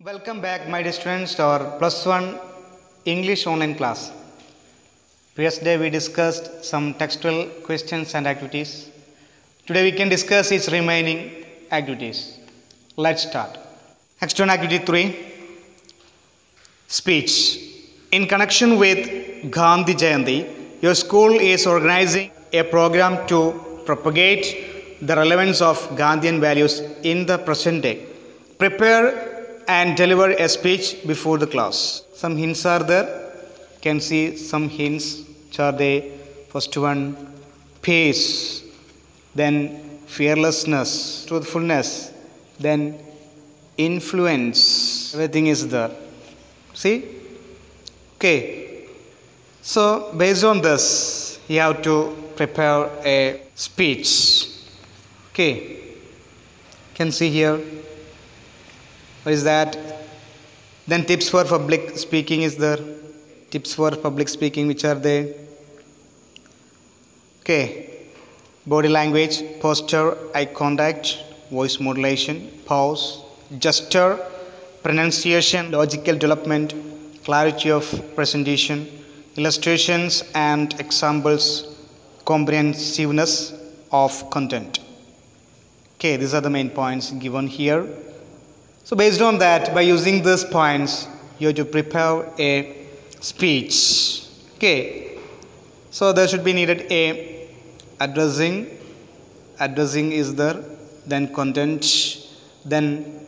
Welcome back, my dear students, to our plus one English online class. Yesterday we discussed some textual questions and activities. Today we can discuss its remaining activities. Let's start. Action activity 3, speech. In connection with Gandhi Jayanti, your school is organizing a program to propagate the relevance of Gandhian values in the present day. Prepare and deliver a speech before the class. Some hints are there. You can see some hints. Which are they? First one, pace. Then fearlessness, truthfulness. Then influence. Everything is there. See? Okay. So based on this, you have to prepare a speech. Okay. You can see here. What is that? Then tips for public speaking is there. Tips for public speaking, which are they? Okay. Body language, posture, eye contact, voice modulation, pause, gesture, pronunciation, logical development, clarity of presentation, illustrations and examples, comprehensiveness of content. Okay, these are the main points given here. So based on that, by using these points, you have to prepare a speech. Okay. So there should be needed a addressing. Addressing is there. Then content. Then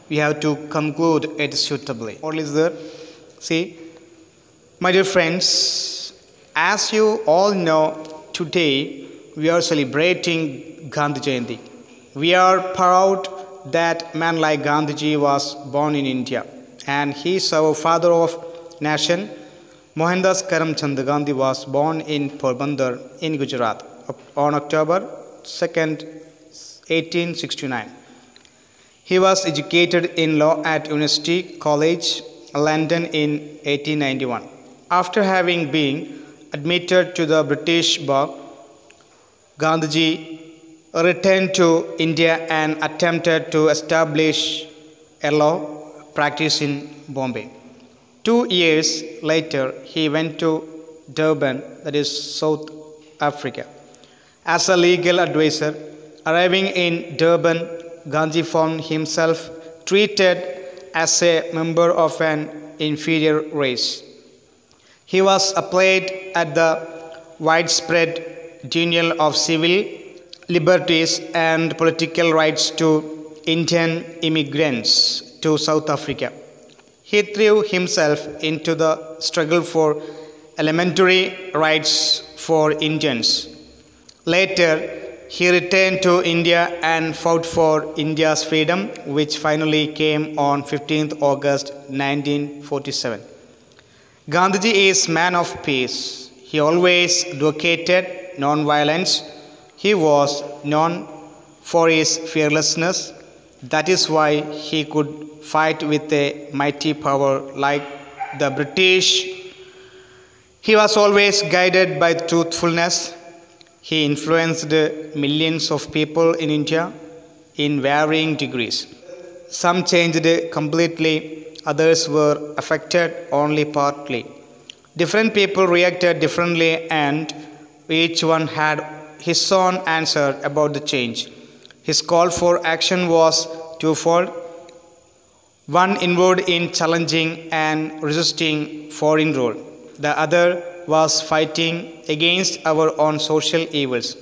we have to conclude it suitably. All is there. See, my dear friends, as you all know, today we are celebrating Gandhi Jayanti. We are proud that man like Gandhiji was born in India, and he is our father of nation. Mohandas Karamchand Gandhi was born in Porbandar in Gujarat on October 2nd, 1869. He was educated in law at University College London in 1891. After having been admitted to the British bar, Gandhiji returned to India and attempted to establish a law practice in Bombay. 2 years later, he went to Durban, that is South Africa, as a legal advisor. Arriving in Durban, Gandhi found himself treated as a member of an inferior race. He was applied at the widespread denial of civil liberties and political rights to Indian immigrants to South Africa. He threw himself into the struggle for elementary rights for Indians. Later, he returned to India and fought for India's freedom, which finally came on 15th August 1947. Gandhiji is man of peace. He always advocated non-violence. He was known for his fearlessness. That is why he could fight with a mighty power like the British. He was always guided by truthfulness. He influenced millions of people in India in varying degrees. Some changed completely, others were affected only partly. Different people reacted differently, and each one had his own answer about the change. His call for action was twofold. One involved in challenging and resisting foreign rule. The other was fighting against our own social evils.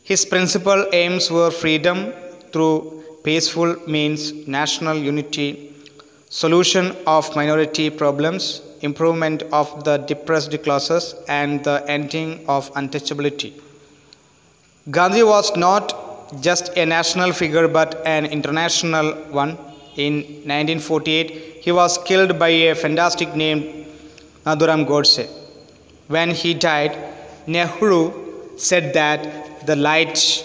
His principal aims were freedom through peaceful means, national unity, solution of minority problems, improvement of the depressed classes, and the ending of untouchability. Gandhi was not just a national figure but an international one. In 1948, he was killed by a fantastic named Nathuram Godse. When he died, Nehru said that the light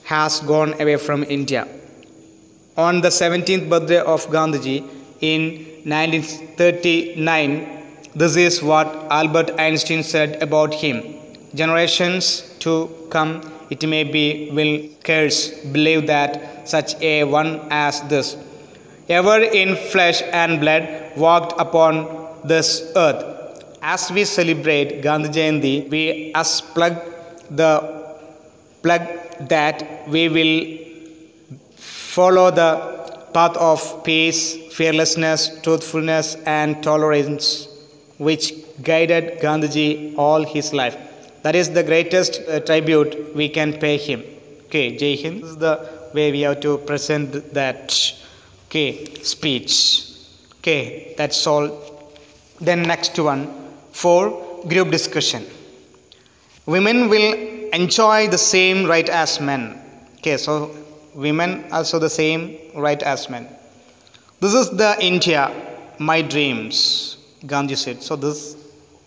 has gone away from India. On the 17th birthday of Gandhiji in 1939, this is what Albert Einstein said about him. Generations to come, it may be, will scarce believe that such a one as this, ever in flesh and blood walked upon this earth. As we celebrate Gandhi Jayanti, we plug that we will follow the path of peace, fearlessness, truthfulness, and tolerance, which guided Gandhiji all his life. That is the greatest tribute we can pay him. Okay, Jai Hind. This is the way we have to present that speech. Okay, that's all. Then next one, 4, group discussion. Women will enjoy the same right as men. Okay, so women also the same right as men. This is the India, my dreams, Gandhi said. So this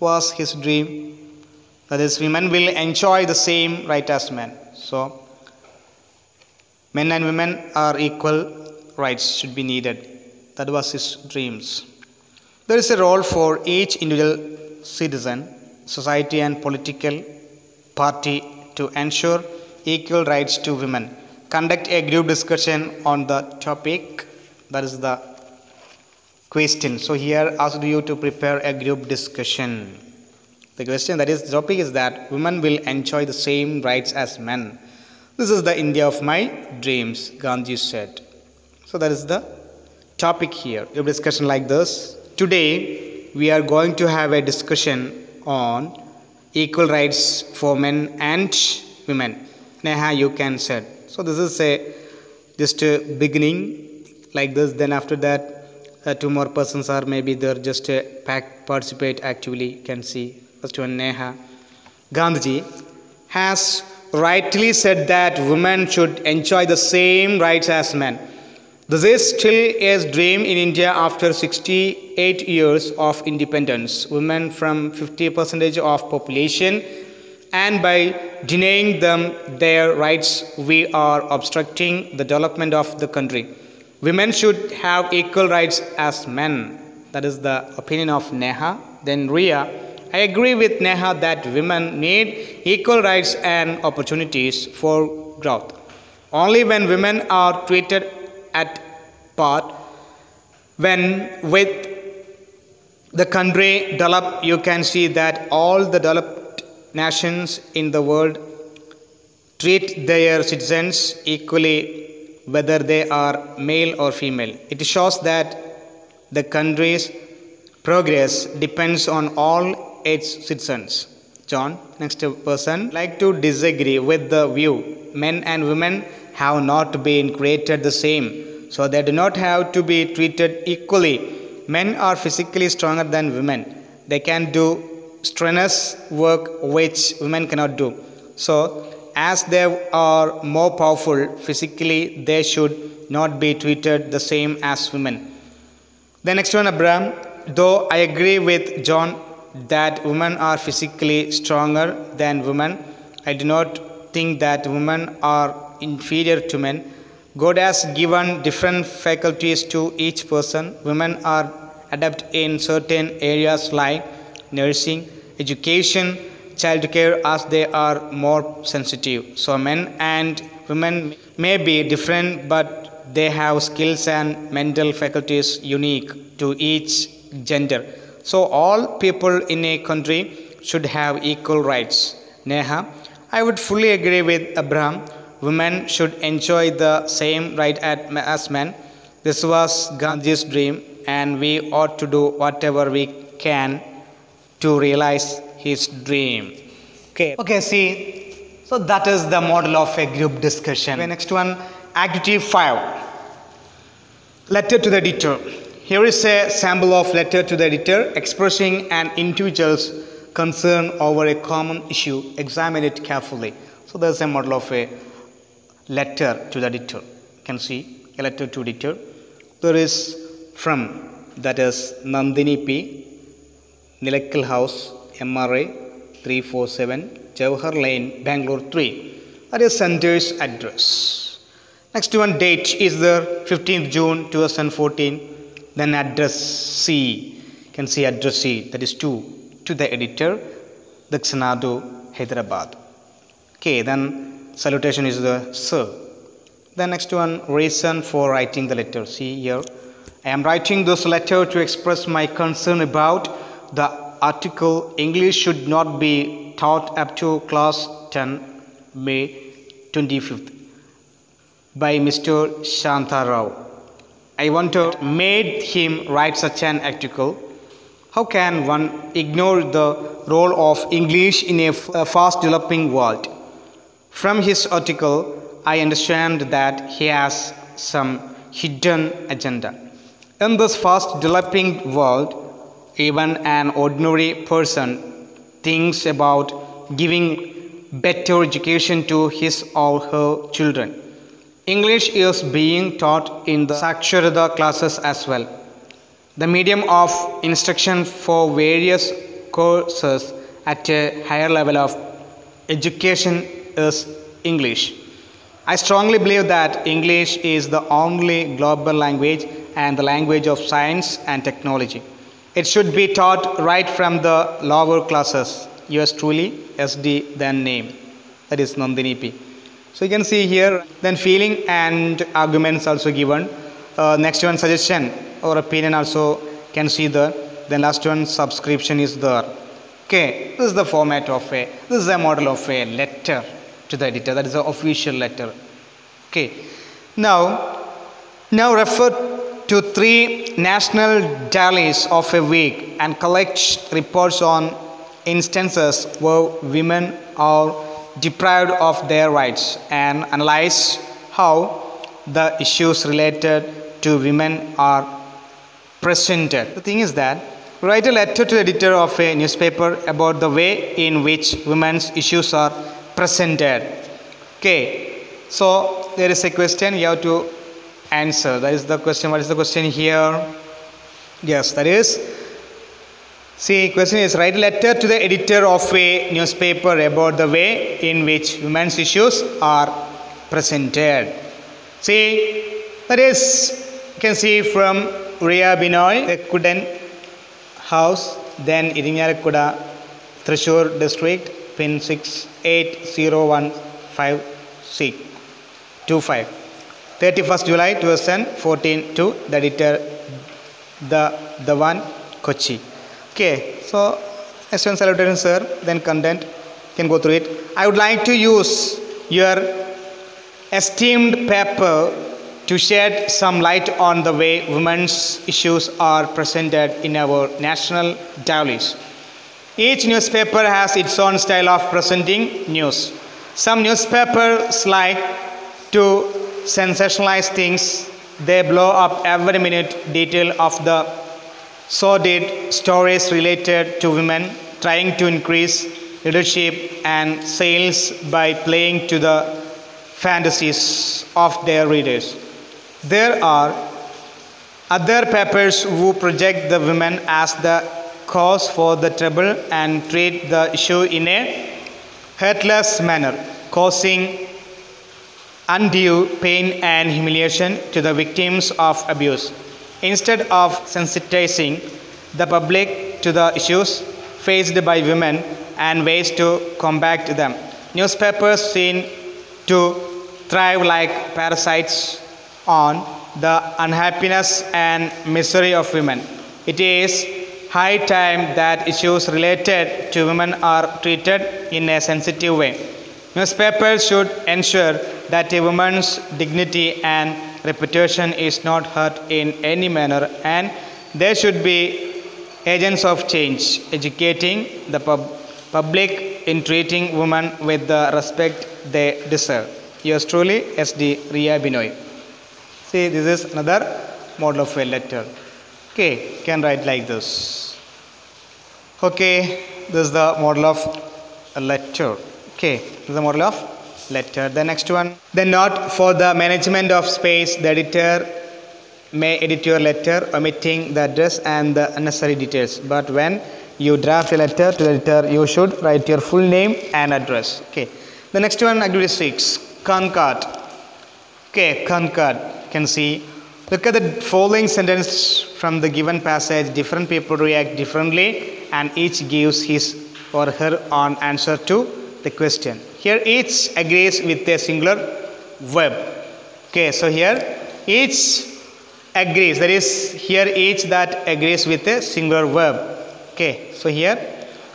was his dream. That is, women will enjoy the same right as men. So men and women are equal rights should be needed. That was his dreams. There is a role for each individual citizen, society, and political party to ensure equal rights to women. Conduct a group discussion on the topic. That is the question. So here asked you to prepare a group discussion. The question, that is, the topic is that women will enjoy the same rights as men. This is the India of my dreams, Gandhi said. So that is the topic here. Group discussion like this. Today we are going to have a discussion on equal rights for men and women. Neha, you can say. So this is just a beginning like this. Then after that, 2 more persons are maybe there just participate actively. You can see. First one, Neha. Gandhiji has rightly said that women should enjoy the same rights as men. This is still a dream in India after 68 years of independence. Women from 50% of population, and by denying them their rights, we are obstructing the development of the country. Women should have equal rights as men. That is the opinion of Neha. Then Ria. I agree with Neha that women need equal rights and opportunities for growth. Only when women are treated at part, when with the country develop, you can see that all the developed nations in the world treat their citizens equally, whether they are male or female. It shows that the country's progress depends on all its citizens. John, next person, like to disagree with the view men and women have not been created the same, so they do not have to be treated equally. Men are physically stronger than women. They can do strenuous work which women cannot do. So as they are more powerful physically, they should not be treated the same as women. The next one, Abraham. Though I agree with John that women are physically stronger than women, I do not think that women are inferior to men. God has given different faculties to each person. Women are adept in certain areas like nursing, education, childcare, as they are more sensitive. So men and women may be different, but they have skills and mental faculties unique to each gender. So all people in a country should have equal rights. Neha, I would fully agree with Abraham. Women should enjoy the same right as men. This was Gandhi's dream, and we ought to do whatever we can to realize his dream. Okay, see, so that is the model of a group discussion. The next one, activity 5. Letter to the editor. Here is a sample of letter to the editor expressing an individual's concern over a common issue. Examine it carefully. So there is a model of a letter to the editor. You can see a letter to editor. There is from, that is Nandini P, Nilakkal House, MRA 347, Jawahar Lane, Bangalore 3. That is sender's address. Next one, date is the 15th June 2014. Then address C. You can see address C, that is to the editor, Dakshinadu, Hyderabad. Okay, then salutation is the sir. The next one, reason for writing the letter. See here, I am writing this letter to express my concern about the article English should not be taught up to class 10 May 25th by Mr. Shanta Rao. I wondered made him write such an article. How can one ignore the role of English in a fast developing world? From his article, I understand that he has some hidden agenda. In this fast developing world, even an ordinary person thinks about giving better education to his or her children. English is being taught in the Saksharata classes as well. The medium of instruction for various courses at a higher level of education is English. I strongly believe that English is the only global language and the language of science and technology. It should be taught right from the lower classes. Yours truly, SD, then name. That is Nandini P. So you can see here, then feeling and arguments also given. Next one, suggestion or opinion also can see there. Then last one, subscription is there. Okay, this is the format of this is a model of a letter to the editor. That is the official letter. Okay, now refer to 3 national dailies of a week and collect reports on instances where women are deprived of their rights and analyze how the issues related to women are presented. The thing is that write a letter to the editor of a newspaper about the way in which women's issues are presented. Okay, so there is a question you have to answer. That is the question. What is the question here? Yes, that is. See, question is write a letter to the editor of a newspaper about the way in which women's issues are presented. See, that is, you can see from Ria Binoy, the Kudan house, then Irinyarakkuda, Thrissur district, pin 68015625. 31st July 2014 to the editor, the one Kochi. Okay, so next one, salutation sir, then content, can go through it. I would like to use your esteemed paper to shed some light on the way women's issues are presented in our national dailies. Each newspaper has its own style of presenting news. Some newspapers like to sensationalize things. They blow up every minute detail of the sordid stories related to women, trying to increase leadership and sales by playing to the fantasies of their readers. There are other papers who project the women as the cause for the trouble and treat the issue in a heartless manner, causing undue pain and humiliation to the victims of abuse. Instead of sensitizing the public to the issues faced by women and ways to combat them, newspapers seem to thrive like parasites on the unhappiness and misery of women. It is high time that issues related to women are treated in a sensitive way. Newspapers should ensure that a woman's dignity and reputation is not hurt in any manner, and they should be agents of change, educating the public in treating women with the respect they deserve. Yours truly, SD Ria Binoy. See, this is another model of a letter. Okay, can write like this. Okay, this is the model of a letter. Okay, this is the model of letter. The next one, the note for the management of space. The editor may edit your letter omitting the address and the unnecessary details, but when you draft a letter to the editor, you should write your full name and address. Okay, the next one, activity 6, concord. Okay, concord. You can see, look at the following sentence from the given passage. Different people react differently and each gives his or her own answer to the question. Here each agrees with a singular verb. Okay, so here each agrees, that is here each that agrees with a singular verb. Okay, so here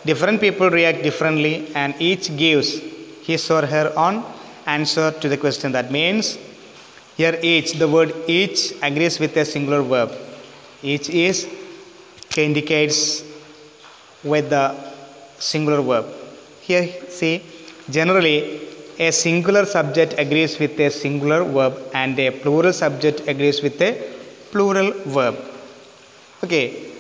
different people react differently and each gives his or her own answer to the question. That means here each, the word each agrees with a singular verb. Each is indicates with the singular verb. Here see, generally a singular subject agrees with a singular verb and a plural subject agrees with a plural verb. Okay,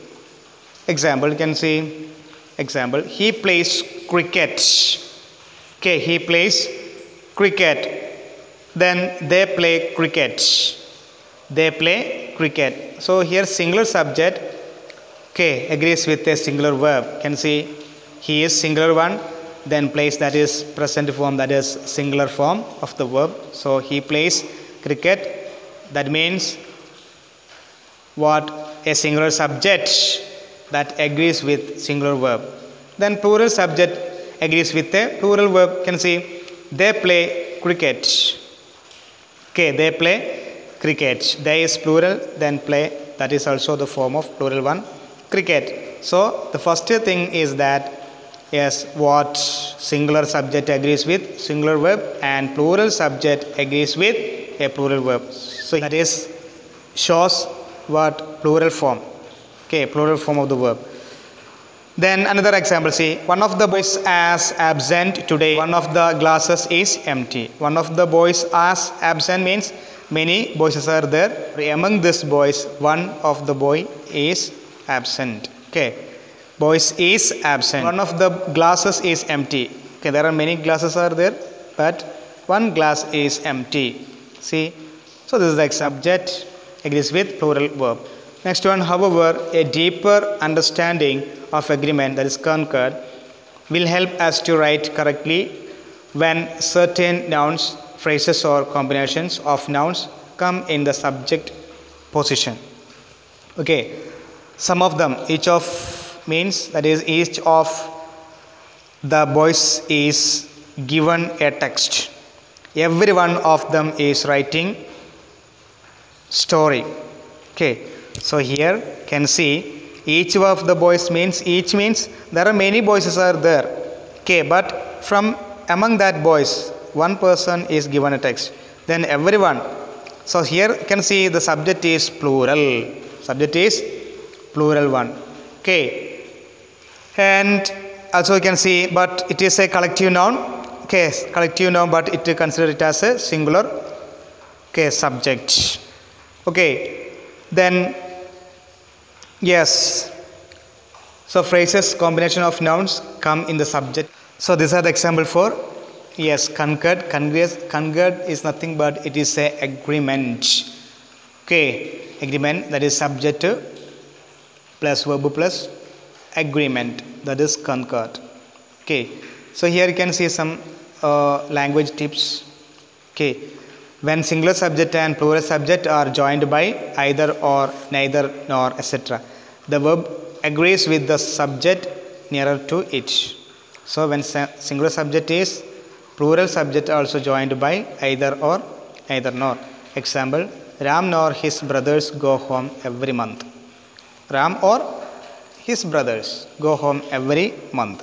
example, you can see example, he plays cricket. Okay, he plays cricket. Then they play cricket. They play cricket. So here singular subject, okay, agrees with a singular verb. You can see he is singular one, then plays, that is present form, that is singular form of the verb. So he plays cricket. That means what? A singular subject that agrees with singular verb. Then plural subject agrees with a plural verb. You can see they play cricket. Okay, they play cricket. They is plural, then play, that is also the form of plural one, cricket. So the first thing is that yes, what singular subject agrees with singular verb and plural subject agrees with a plural verb. So that is shows what? Plural form. Okay, plural form of the verb. Then another example, see, one of the boys is absent today. One of the glasses is empty. One of the boys is absent means many boys are there. Among these boys, one of the boy is absent. Okay, boys is absent. One of the glasses is empty. Okay, there are many glasses are there, but one glass is empty. See, so this is the subject agrees with plural verb. Next one, however, a deeper understanding of agreement, that is concord, will help us to write correctly when certain nouns, phrases or combinations of nouns come in the subject position. Okay, some of them, each of means, that is each of the boys is given a text. Every one of them is writing story. Okay, so here can see each of the boys means, each means there are many boys are there. Okay, but from among that boys, one person is given a text. Then everyone. So here you can see the subject is plural. Subject is plural one. Okay, and also you can see, but it is a collective noun. Okay, collective noun, but it consider it as a singular. Okay, subject. Okay, then yes, so phrases, combination of nouns come in the subject. So these are the example for yes, concord. Concord is nothing but it is a agreement. Okay, agreement, that is subject plus verb plus agreement, that is concord. Okay, so here you can see some language tips. Okay, when singular subject and plural subject are joined by either or, neither nor, etc., the verb agrees with the subject nearer to it. So when singular subject is, plural subject also joined by either or, neither nor. Example, Ram nor his brothers go home every month. Ram or his brothers go home every month.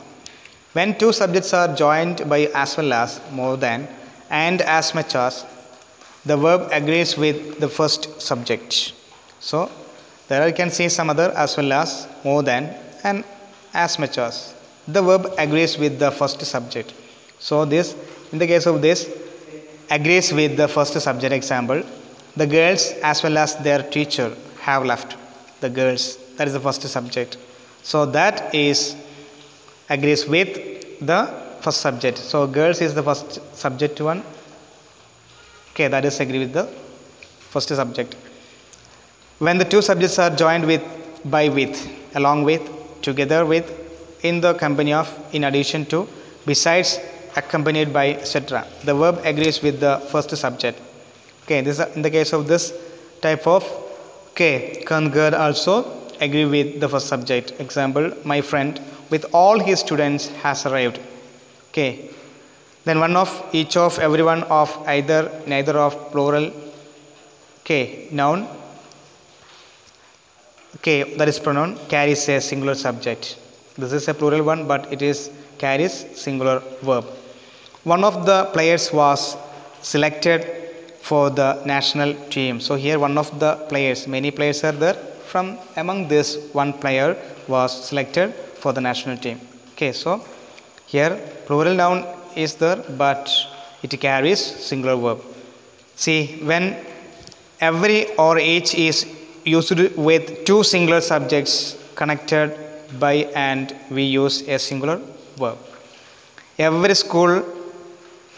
When two subjects are joined by as well as, more than, and as much as, the verb agrees with the first subject. So there you can see some other as well as, more than, and as much as. The verb agrees with the first subject. So this, in the case of this, agrees with the first subject. Example, the girls as well as their teacher have left. The girls, that is the first subject. So that is agrees with the first subject. So girls is the first subject one. Okay, that is agree with the first subject. When the two subjects are joined with, by, with, along with, together with, in the company of, in addition to, besides, accompanied by, etc., the verb agrees with the first subject. Okay, this in the case of this type of, okay, concord also agree with the first subject. Example, my friend with all his students has arrived. Okay, then one of, each of, everyone of, either, neither of, plural. Okay, noun Okay, that is pronoun carries a singular subject. This is a plural one, but it is carries singular verb. One of the players was selected for the national team. So here one of the players, many players are there. From among this, one player was selected for the national team. Okay, so here plural noun is there, but it carries singular verb. See, when every or each is used with two singular subjects connected by and we use a singular verb. Every school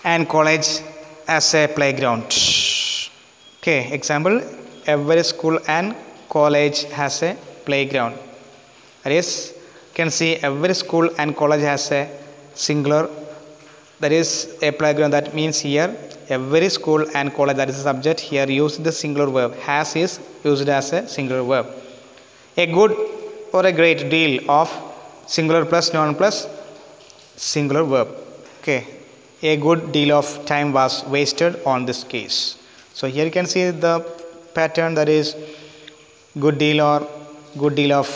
and college has a playground. Okay, example, every school and college has a playground. That is, you can see every school and college has a singular, that is a playground. That means here every school and college, that is the subject, here use the singular verb. Has is used as a singular verb. A good or a great deal of singular plus noun plus singular verb. Okay, a good deal of time was wasted on this case. So here you can see the pattern, that is good deal or good deal of,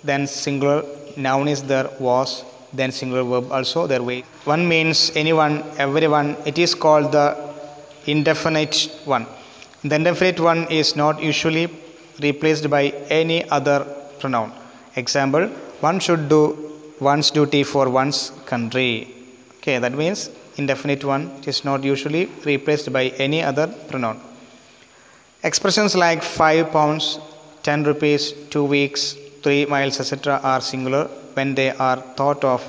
then singular noun is there, was, then singular verb also there. Way one means anyone, everyone. It is called the indefinite one. The indefinite one is not usually replaced by any other pronoun. Example, one should do one's duty for one's country. Okay, that means indefinite one is not usually replaced by any other pronoun. Expressions like 5 pounds, 10 rupees, 2 weeks, 3 miles, etc. are singular when they are thought of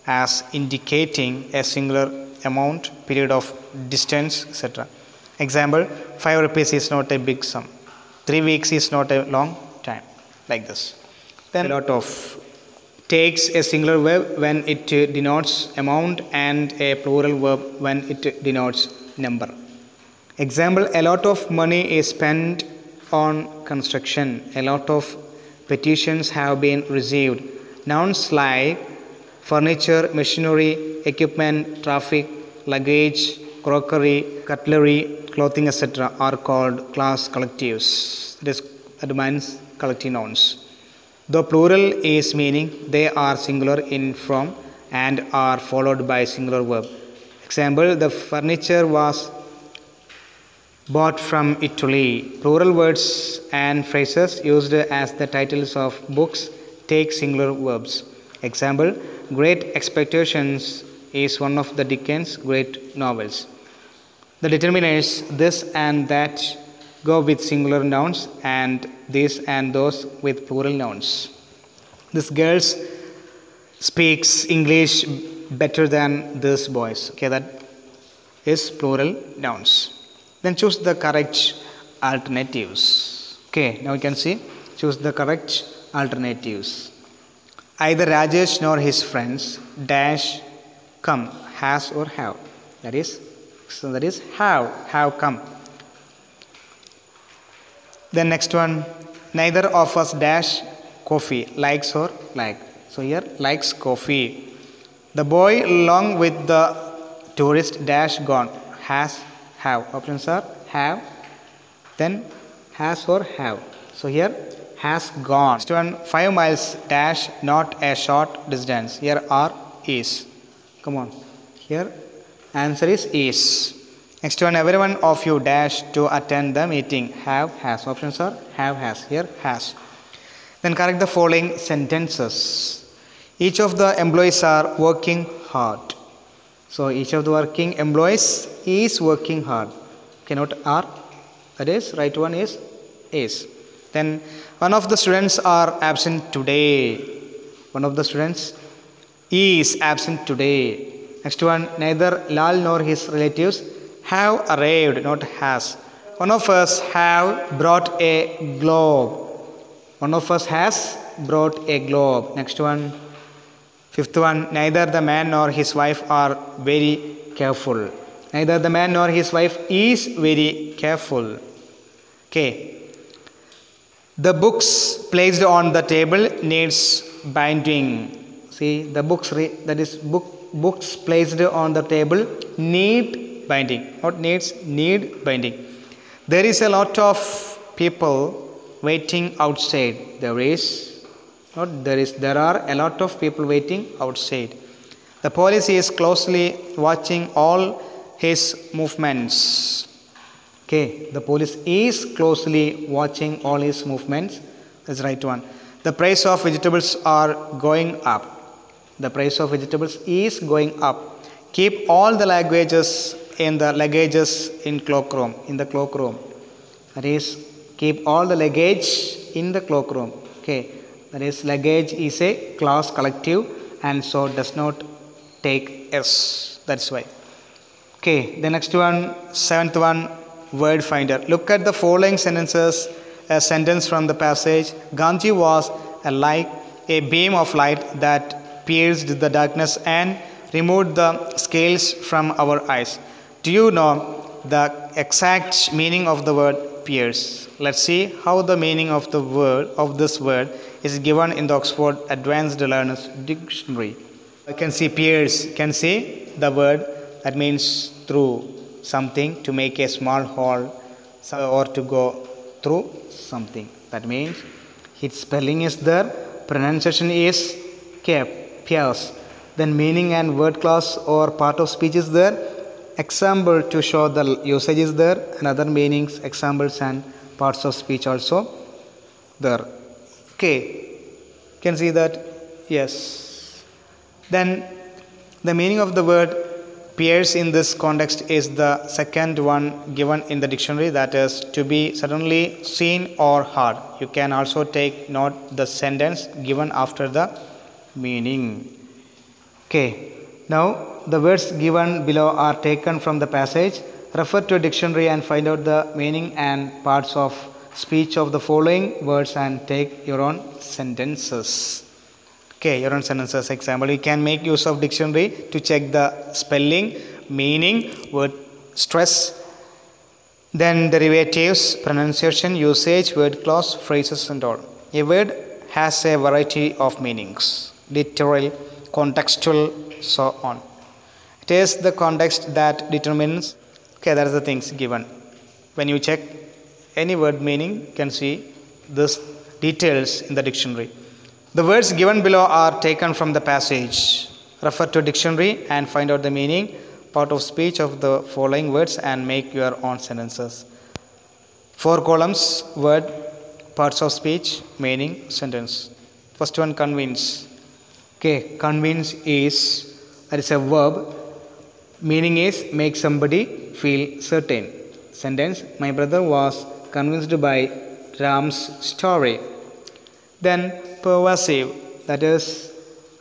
as indicating a singular amount, period of distance, etc. Example, 5 rupees is not a big sum. 3 weeks is not a long time. Like this. Then a lot of takes a singular verb when it denotes amount and a plural verb when it denotes number. Example, a lot of money is spent on construction. A lot of petitions have been received. Nouns like furniture, machinery, equipment, traffic, luggage, crockery, cutlery, clothing, etc. are called class collectives. That means collective nouns. The plural is meaning they are singular in form and are followed by singular verb. Example, the furniture was bought from Italy. Plural words and phrases used as the titles of books take singular verbs. Example, Great Expectations is one of the Dickens' great novels. The determiners this and that go with singular nouns and this and those with plural nouns. This girl speaks English better than these boys. Okay, that is plural nouns. Then choose the correct alternatives. Okay, now you can see, choose the correct alternatives. Either Rajesh nor his friends dash come, has or have. That is have come. Then next one, neither of us dash coffee, likes or like. So here likes coffee. The boy along with the tourist dash gone, has, have. Options are have, then has or have. So here has gone. Next one, 5 miles dash not a short distance. Here are is. Come on. Here answer is. Next one, every one of you dash to attend the meeting. Have, has. Options are have, has. Here has. Then correct the following sentences. Each of the employees are working hard. So each of the working employees is working hard. Cannot are. That is right one is. Then one of the students are absent today. One of the students is absent today. Next one, neither Lal nor his relatives have arrived, not has. One of us have brought a globe. One of us has brought a globe. Next one, fifth one, neither the man nor his wife are very careful. Neither the man nor his wife is very careful. Okay. The books placed on the table needs binding. See, the books books placed on the table need binding, not needs, need binding. There is a lot of people waiting outside. There are a lot of people waiting outside. The police is closely watching all his movements. Okay, the police is closely watching all his movements. That's the right one. The price of vegetables are going up. The price of vegetables is going up. Keep all the luggages in the luggages in cloakroom. In the cloakroom. That is, keep all the luggage in the cloakroom. Okay, that is, luggage is a class collective and so does not take S. That's why. Okay, the next one, seventh one, word finder. Look at the following sentences. A sentence from the passage. Gandhi was like a beam of light that pierced the darkness and removed the scales from our eyes. Do you know the exact meaning of the word pierce? Let's see how the meaning of this word is given in the Oxford Advanced Learners Dictionary. You can see pierce. You can see the word that means through something, to make a small hole or to go through something. That means its spelling is there, pronunciation is pierce. Then meaning and word class or part of speech is there. Example to show the usage is there, and other meanings, examples and parts of speech also there. Okay, can see that? Yes. Then the meaning of the word pierce in this context is the second one given in the dictionary, that is, to be suddenly seen or heard. You can also take note the sentence given after the meaning. Okay, now the words given below are taken from the passage. Refer to a dictionary and find out the meaning and parts of speech of the following words and take your own sentences. Okay, your own sentences. Example, you can make use of dictionary to check the spelling, meaning, word stress, then derivatives, pronunciation, usage, word clause, phrases and all. A word has a variety of meanings, literal, contextual, so on. It is the context that determines. Okay, that is the things given. When you check any word meaning, you can see this details in the dictionary. The words given below are taken from the passage. Refer to dictionary and find out the meaning, part of speech of the following words and make your own sentences. 4 columns, word, parts of speech, meaning, sentence. First one, convince. Okay, convince that is a verb. Meaning is make somebody feel certain. Sentence, my brother was convinced by Ram's story. Then pervasive, that is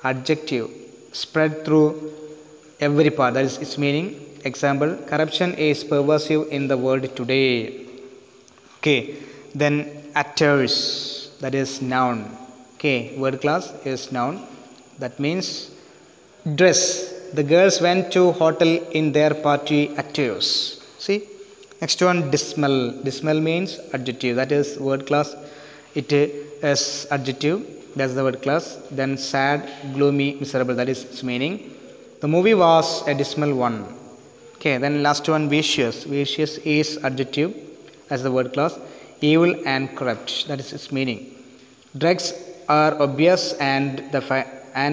adjective, spread through every part, that is its meaning. Example, corruption is pervasive in the world today. Okay, then actors, that is noun. Okay, word class is noun. That means dress. The girls went to hotel in their party attires. See, next one, dismal. Dismal means adjective, that is word class. It is adjective, that's the word class. Then sad, gloomy, miserable, that is its meaning. The movie was a dismal one. Okay, then last one, vicious. Vicious is adjective, as the word class. Evil and corrupt, that is its meaning. Drugs are obvious and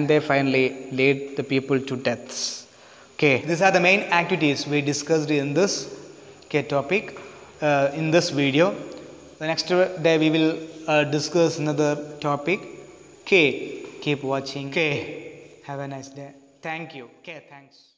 they finally lead the people to deaths. Okay, these are the main activities we discussed in this topic in this video. The next day we will discuss another topic. Okay, keep watching. Okay, have a nice day. Thank you. Okay, thanks.